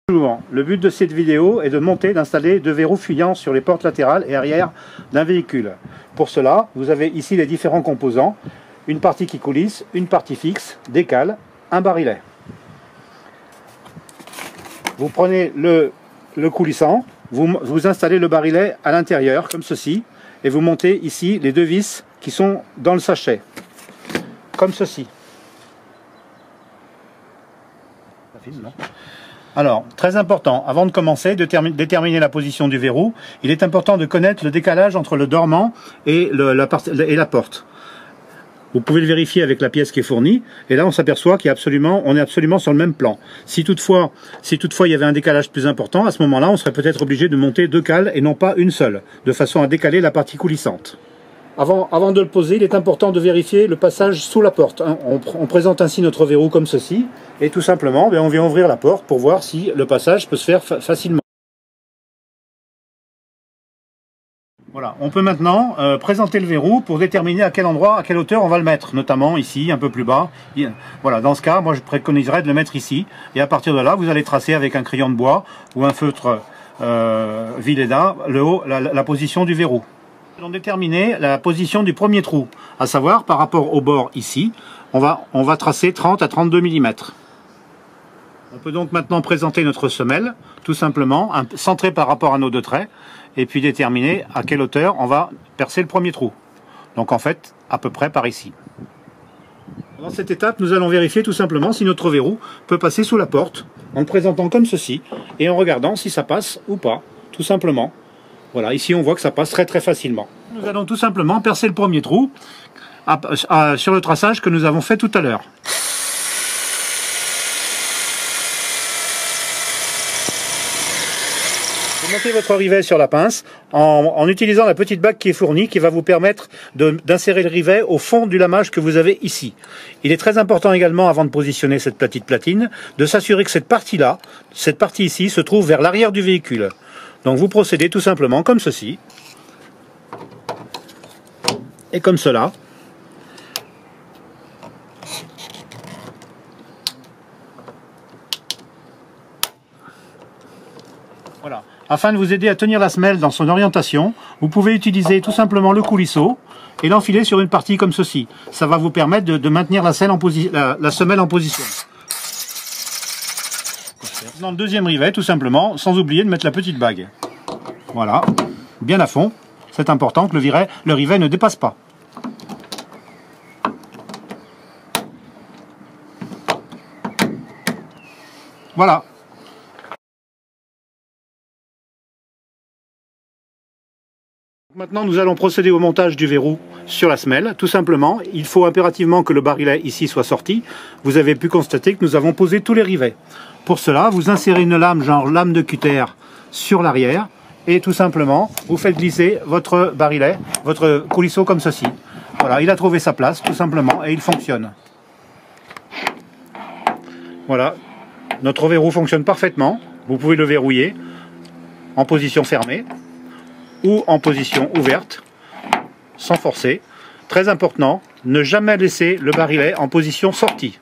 Bonjour, le but de cette vidéo est de monter et d'installer deux verrous fuyants sur les portes latérales et arrière d'un véhicule. Pour cela, vous avez ici les différents composants, une partie qui coulisse, une partie fixe, des cales, un barillet. Vous prenez le coulissant, vous installez le barillet à l'intérieur comme ceci et vous montez ici les deux vis qui sont dans le sachet, comme ceci. Ça filme, non ? Alors, très important, avant de commencer, de déterminer la position du verrou, il est important de connaître le décalage entre le dormant et la porte. Vous pouvez le vérifier avec la pièce qui est fournie, et là on s'aperçoit qu'on est absolument sur le même plan. Si toutefois il y avait un décalage plus important, à ce moment-là on serait peut-être obligé de monter deux cales et non pas une seule, de façon à décaler la partie coulissante. Avant de le poser, il est important de vérifier le passage sous la porte. On présente ainsi notre verrou comme ceci, et tout simplement, on vient ouvrir la porte pour voir si le passage peut se faire facilement. Voilà, on peut maintenant présenter le verrou pour déterminer à quel endroit, à quelle hauteur on va le mettre, notamment ici, un peu plus bas. Voilà, dans ce cas, moi je préconiserais de le mettre ici, et à partir de là, vous allez tracer avec un crayon de bois ou un feutre Villeda la position du verrou. Nous allons déterminer la position du premier trou, à savoir par rapport au bord ici, on va tracer 30 à 32 mm. On peut donc maintenant présenter notre semelle, tout simplement, centrée par rapport à nos deux traits, et puis déterminer à quelle hauteur on va percer le premier trou. Donc en fait, à peu près par ici. Dans cette étape, nous allons vérifier tout simplement si notre verrou peut passer sous la porte, en le présentant comme ceci, et en regardant si ça passe ou pas, tout simplement. Voilà, ici on voit que ça passe très facilement. Nous allons tout simplement percer le premier trou sur le traçage que nous avons fait tout à l'heure. Vous montez votre rivet sur la pince en utilisant la petite bague qui est fournie, qui va vous permettre d'insérer le rivet au fond du lamage que vous avez ici. Il est très important également, avant de positionner cette petite platine, de s'assurer que cette partie ici, se trouve vers l'arrière du véhicule. Donc vous procédez tout simplement comme ceci, et comme cela. Voilà. Afin de vous aider à tenir la semelle dans son orientation, vous pouvez utiliser tout simplement le coulisseau et l'enfiler sur une partie comme ceci. Ça va vous permettre de maintenir la semelle en position. Dans le deuxième rivet, tout simplement, sans oublier de mettre la petite bague. Voilà, bien à fond. C'est important que le rivet ne dépasse pas. Voilà. Maintenant, nous allons procéder au montage du verrou sur la semelle. Tout simplement, il faut impérativement que le barillet ici soit sorti. Vous avez pu constater que nous avons posé tous les rivets. Pour cela, vous insérez une lame, genre lame de cutter, sur l'arrière. Et tout simplement, vous faites glisser votre barillet, votre coulisseau comme ceci. Voilà, il a trouvé sa place, tout simplement, et il fonctionne. Voilà, notre verrou fonctionne parfaitement. Vous pouvez le verrouiller en position fermée ou en position ouverte, sans forcer. Très important, ne jamais laisser le barillet en position sortie.